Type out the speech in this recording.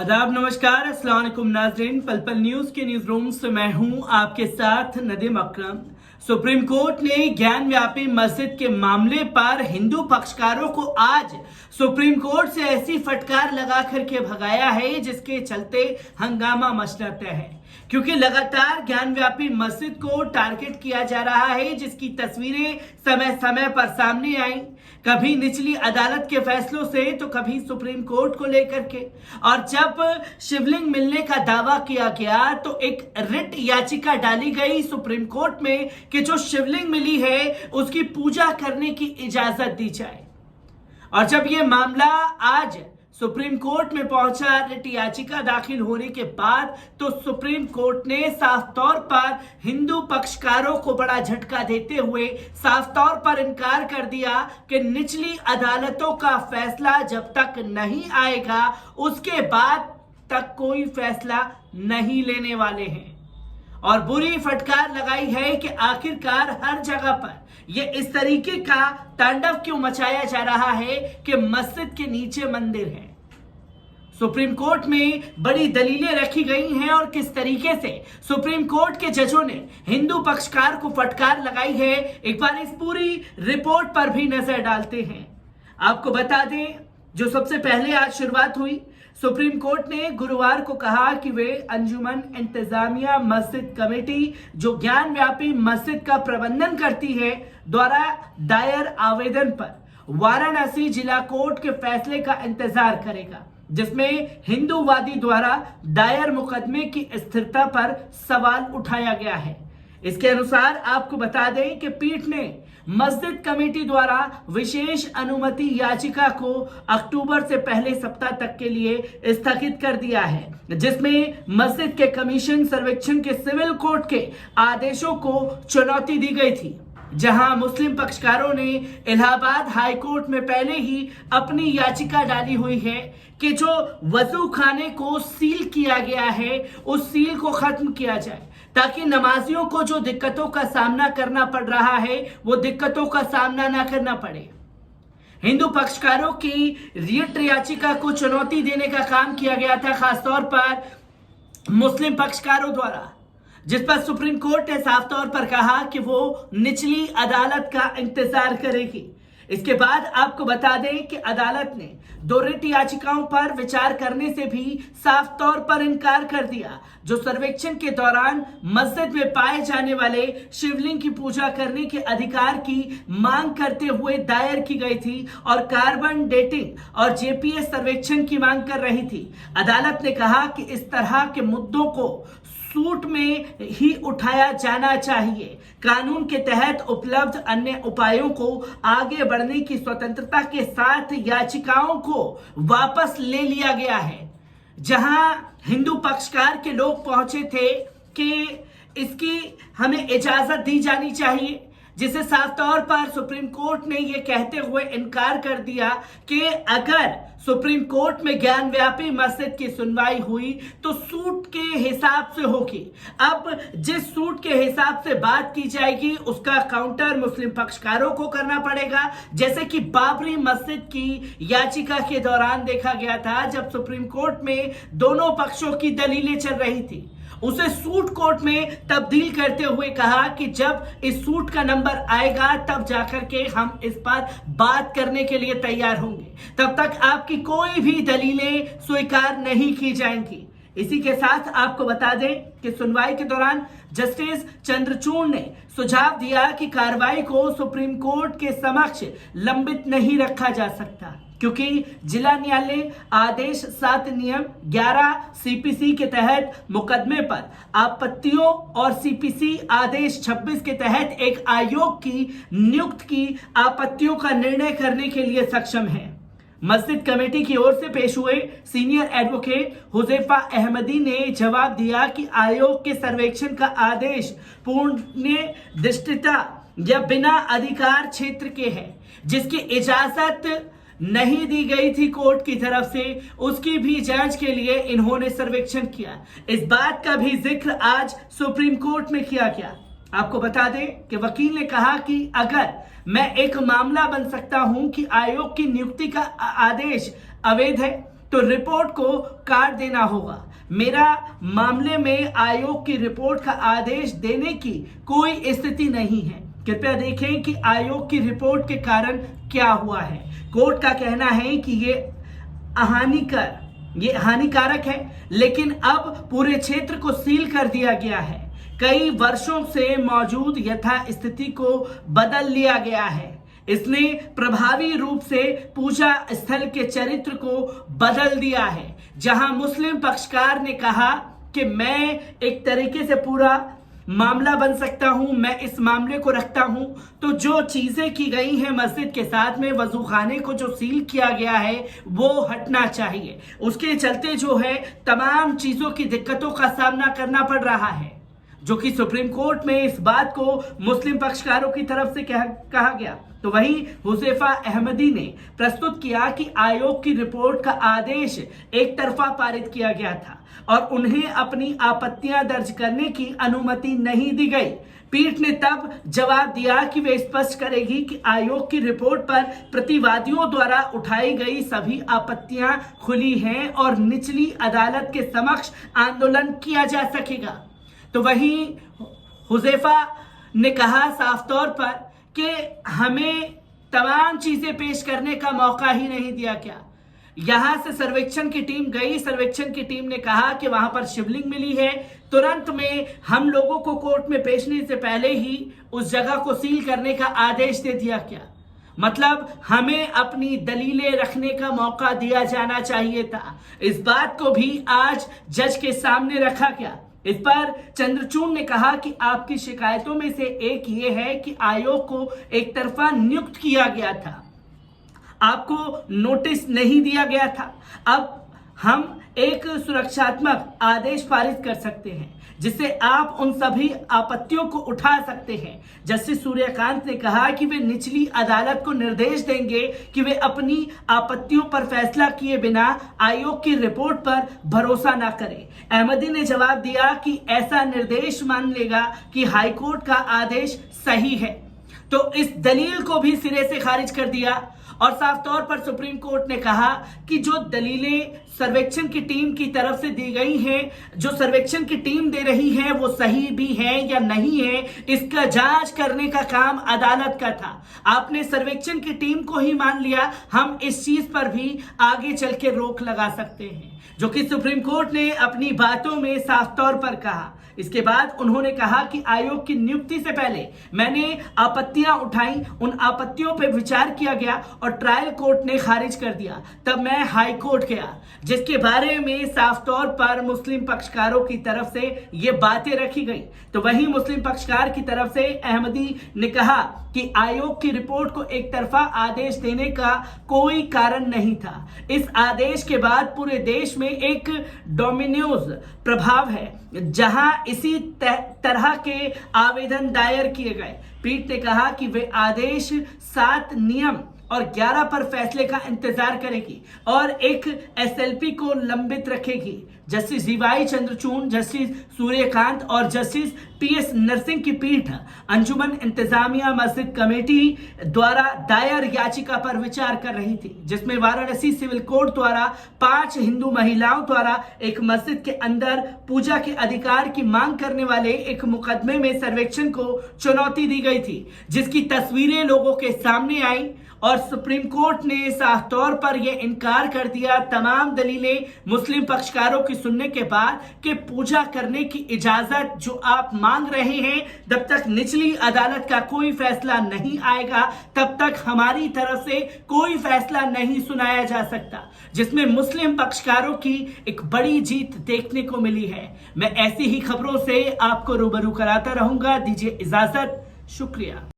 आदाब, नमस्कार, अस्सलाम वालेकुम नाज़रीन। पल पल न्यूज के न्यूज रूम से मैं हूं आपके साथ नदीम अकरम। सुप्रीम कोर्ट ने ज्ञान व्यापी मस्जिद के मामले पर हिंदू पक्षकारों को आज सुप्रीम कोर्ट से ऐसी फटकार लगा करके भगाया है जिसके चलते हंगामा मचना तय है, क्योंकि लगातार ज्ञान व्यापी मस्जिद को टारगेट किया जा रहा है, जिसकी तस्वीरें समय समय पर सामने आई, कभी निचली अदालत के फैसलों से तो कभी सुप्रीम कोर्ट को लेकर के। और जब शिवलिंग मिलने का दावा किया गया तो एक रिट याचिका डाली गई सुप्रीम कोर्ट में कि जो शिवलिंग मिली है उसकी पूजा करने की इजाजत दी जाए। और जब यह मामला आज सुप्रीम कोर्ट में पहुंचा, रिट याचिका दाखिल होने के बाद, तो सुप्रीम कोर्ट ने साफ तौर पर हिंदू पक्षकारों को बड़ा झटका देते हुए साफ तौर पर इनकार कर दिया कि निचली अदालतों का फैसला जब तक नहीं आएगा उसके बाद तक कोई फैसला नहीं लेने वाले हैं। और बुरी फटकार लगाई है कि आखिरकार हर जगह पर यह इस तरीके का तांडव क्यों मचाया जा रहा है कि मस्जिद के नीचे मंदिर है। सुप्रीम कोर्ट में बड़ी दलीलें रखी गई हैं और किस तरीके से सुप्रीम कोर्ट के जजों ने हिंदू पक्षकार को फटकार लगाई है, एक बार इस पूरी रिपोर्ट पर भी नजर डालते हैं। आपको बता दें, जो सबसे पहले आज शुरुआत हुई, सुप्रीम कोर्ट ने गुरुवार को कहा कि वे अंजुमन इंतजामिया मस्जिद कमेटी, जो ज्ञान व्यापी मस्जिद का प्रबंधन करती है, द्वारा दायर आवेदन पर वाराणसी जिला कोर्ट के फैसले का इंतजार करेगा, जिसमें हिंदूवादी द्वारा दायर मुकदमे की स्थिरता पर सवाल उठाया गया है। इसके अनुसार आपको बता दें कि पीठ ने मस्जिद कमेटी द्वारा विशेष अनुमति याचिका को अक्टूबर से पहले सप्ताह तक के लिए स्थगित कर दिया है, जिसमें मस्जिद के कमीशन सर्वेक्षण के सिविल कोर्ट के आदेशों को चुनौती दी गई थी, जहां मुस्लिम पक्षकारों ने इलाहाबाद हाई कोर्ट में पहले ही अपनी याचिका डाली हुई है कि जो वजू खाने को सील किया गया है उस सील को खत्म किया जाए, ताकि नमाजियों को जो दिक्कतों का सामना करना पड़ रहा है वो दिक्कतों का सामना ना करना पड़े। हिंदू पक्षकारों की रिट याचिका को चुनौती देने का काम किया गया था, खासतौर पर मुस्लिम पक्षकारों द्वारा, जिस पर सुप्रीम कोर्ट ने साफ तौर पर कहा कि वो निचली अदालत का इंतजार करेगी। इसके बाद आपको बता दें कि अदालत ने दो रिट याचिकाओं पर विचार करने से भी साफ तौर पर इनकार कर दिया, जो सर्वेक्षण के दौरान मस्जिद में पाए जाने वाले शिवलिंग की पूजा करने के अधिकार की मांग करते हुए दायर की गई थी और कार्बन डेटिंग और जेपीएस सर्वेक्षण की मांग कर रही थी। अदालत ने कहा कि इस तरह के मुद्दों को सूट में ही उठाया जाना चाहिए। कानून के तहत उपलब्ध अन्य उपायों को आगे बढ़ने की स्वतंत्रता के साथ याचिकाओं को वापस ले लिया गया है। जहां हिंदू पक्षकार के लोग पहुंचे थे कि इसकी हमें इजाजत दी जानी चाहिए, जिसे साफ तौर पर सुप्रीम कोर्ट ने यह कहते हुए इनकार कर दिया कि अगर सुप्रीम कोर्ट में ज्ञान व्यापी मस्जिद की सुनवाई हुई तो सूट के हिसाब से होगी। अब जिस सूट के हिसाब से बात की जाएगी उसका काउंटर मुस्लिम पक्षकारों को करना पड़ेगा, जैसे कि बाबरी मस्जिद की याचिका के दौरान देखा गया था, जब सुप्रीम कोर्ट में दोनों पक्षों की दलीलें चल रही थी। उसे सूट कोर्ट में तब्दील करते हुए कहा कि जब इस सूट का नंबर आएगा तब जाकर के हम इस पर बात करने के लिए तैयार होंगे, तब तक आपकी कोई भी दलीलें स्वीकार नहीं की जाएंगी। इसी के साथ आपको बता दें कि सुनवाई के दौरान जस्टिस चंद्रचूड़ ने सुझाव दिया कि कार्रवाई को सुप्रीम कोर्ट के समक्ष लंबित नहीं रखा जा सकता, क्योंकि जिला न्यायालय आदेश 7 नियम 11 सीपीसी के तहत मुकदमे पर आपत्तियों और सीपीसी आदेश 26 के तहत एक आयोग की नियुक्त की आपत्तियों का निर्णय करने के लिए सक्षम है। मस्जिद कमेटी की ओर से पेश हुए सीनियर एडवोकेट हुजैफा अहमदी ने जवाब दिया कि आयोग के सर्वेक्षण का आदेश पूर्ण दृष्टिता या बिना अधिकार क्षेत्र के है, जिसकी इजाजत नहीं दी गई थी कोर्ट की तरफ से, उसकी भी जांच के लिए इन्होंने सर्वेक्षण किया। इस बात का भी जिक्र आज सुप्रीम कोर्ट में किया गया। आपको बता दें कि वकील ने कहा कि अगर मैं एक मामला बन सकता हूं कि आयोग की नियुक्ति का आदेश अवैध है, तो रिपोर्ट को काट देना होगा। मेरा मामले में आयोग की रिपोर्ट का आदेश देने की कोई स्थिति नहीं है। कृपया देखें कि आयोग की रिपोर्ट के कारण क्या हुआ है। कोर्ट का कहना है कि ये हानिकारक है, लेकिन अब पूरे क्षेत्र को सील कर दिया गया है। कई वर्षों से मौजूद यथास्थिति को बदल लिया गया है। इसने प्रभावी रूप से पूजा स्थल के चरित्र को बदल दिया है। जहां मुस्लिम पक्षकार ने कहा कि मैं एक तरीके से पूरा मामला बन सकता हूं, मैं इस मामले को रखता हूं, तो जो चीजें की गई हैं मस्जिद के साथ में, वजू खाने को जो सील किया गया है वो हटना चाहिए। उसके चलते जो है तमाम चीजों की दिक्कतों का सामना करना पड़ रहा है, जो कि सुप्रीम कोर्ट में इस बात को मुस्लिम पक्षकारों की तरफ से कहा गया। तो वहीं हुज़ैफा अहमदी ने प्रस्तुत किया कि आयोग की रिपोर्ट का आदेश एक तरफा पारित किया गया था और उन्हें अपनी आपत्तियां दर्ज करने की अनुमति नहीं दी गई। पीठ ने तब जवाब दिया कि वे स्पष्ट करेगी कि आयोग की रिपोर्ट पर प्रतिवादियों द्वारा उठाई गई सभी आपत्तियां खुली हैं और निचली अदालत के समक्ष आंदोलन किया जा सकेगा। तो वहीं हुज़ैफा ने कहा साफ तौर पर कि हमें तमाम चीजें पेश करने का मौका ही नहीं दिया गया। यहां से सर्वेक्षण की टीम गई, सर्वेक्षण की टीम ने कहा कि वहां पर शिवलिंग मिली है, तुरंत में हम लोगों को कोर्ट में पेशने से पहले ही उस जगह को सील करने का आदेश दे दिया गया। मतलब हमें अपनी दलीलें रखने का मौका दिया जाना चाहिए था। इस बात को भी आज जज के सामने रखा गया। इस पर चंद्रचूड़ ने कहा कि आपकी शिकायतों में से एक ये है कि आयोग को एक तरफा नियुक्त किया गया था, आपको नोटिस नहीं दिया गया था। अब हम एक सुरक्षात्मक आदेश पारित कर सकते हैं जिससे आप उन सभी आपत्तियों को उठा सकते हैं। जस्टिस सूर्यकांत ने कहा कि वे निचली अदालत को निर्देश देंगे कि वे अपनी आपत्तियों पर फैसला किए बिना आयोग की रिपोर्ट पर भरोसा न करें। अहमदी ने जवाब दिया कि ऐसा निर्देश मान लेगा कि हाईकोर्ट का आदेश सही है, तो इस दलील को भी सिरे से खारिज कर दिया। और साफ तौर पर सुप्रीम कोर्ट ने कहा कि जो दलीलें सर्वेक्षण की टीम की तरफ से दी गई हैं, जो सर्वेक्षण की टीम दे रही है, वो सही भी है या नहीं है, इसका जांच करने का काम अदालत का था। आपने सर्वेक्षण की टीम को ही मान लिया, हम इस चीज पर भी आगे चल के रोक लगा सकते हैं, जो कि सुप्रीम कोर्ट ने अपनी बातों में साफ तौर पर कहा। इसके बाद उन्होंने कहा कि आयोग की नियुक्ति से पहले मैंने आपत्तियां उठाई, उन आपत्तियों पर विचार किया गया और ट्रायल कोर्ट ने खारिज कर दिया। तब मैं हाई कोर्ट गया, जिसके बारे में साफ तौर पर मुस्लिम पक्षकारों की तरफ से ये बातें रखी गई। तो वहीं मुस्लिम पक्षकार की तरफ से अहमदी ने कहा कि आयोग की रिपोर्ट को एक तरफा आदेश देने का कोई कारण नहीं था। इस आदेश के बाद पूरे देश में एक डोमिनोज प्रभाव है, जहां इसी तरह के आवेदन दायर किए गए। पीठ ने कहा कि वे आदेश 7 नियम और 11 पर फैसले का इंतजार करेगी और एक एसएलपी को लंबित रखेगी। Justice DY Chandrachud, justice Suryakant और जस्टिस पीएस नरसिंह की पीठ अंजुमन इंतजामिया मस्जिद कमेटी द्वारा दायर याचिका पर विचार कर रही थी, जिसमें वाराणसी सिविल कोर्ट द्वारा 5 हिंदू महिलाओं द्वारा एक मस्जिद के अंदर पूजा के अधिकार की मांग करने वाले एक मुकदमे में सर्वेक्षण को चुनौती दी गई थी, जिसकी तस्वीरें लोगों के सामने आई और सुप्रीम कोर्ट ने साफ तौर पर यह इनकार कर दिया, तमाम दलीलें मुस्लिम पक्षकारों की सुनने के बाद, कि पूजा करने की इजाजत जो आप मांग रहे हैं, जब तक निचली अदालत का कोई फैसला नहीं आएगा तब तक हमारी तरफ से कोई फैसला नहीं सुनाया जा सकता, जिसमें मुस्लिम पक्षकारों की एक बड़ी जीत देखने को मिली है। मैं ऐसी ही खबरों से आपको रूबरू कराता रहूंगा। दीजिए इजाजत, शुक्रिया।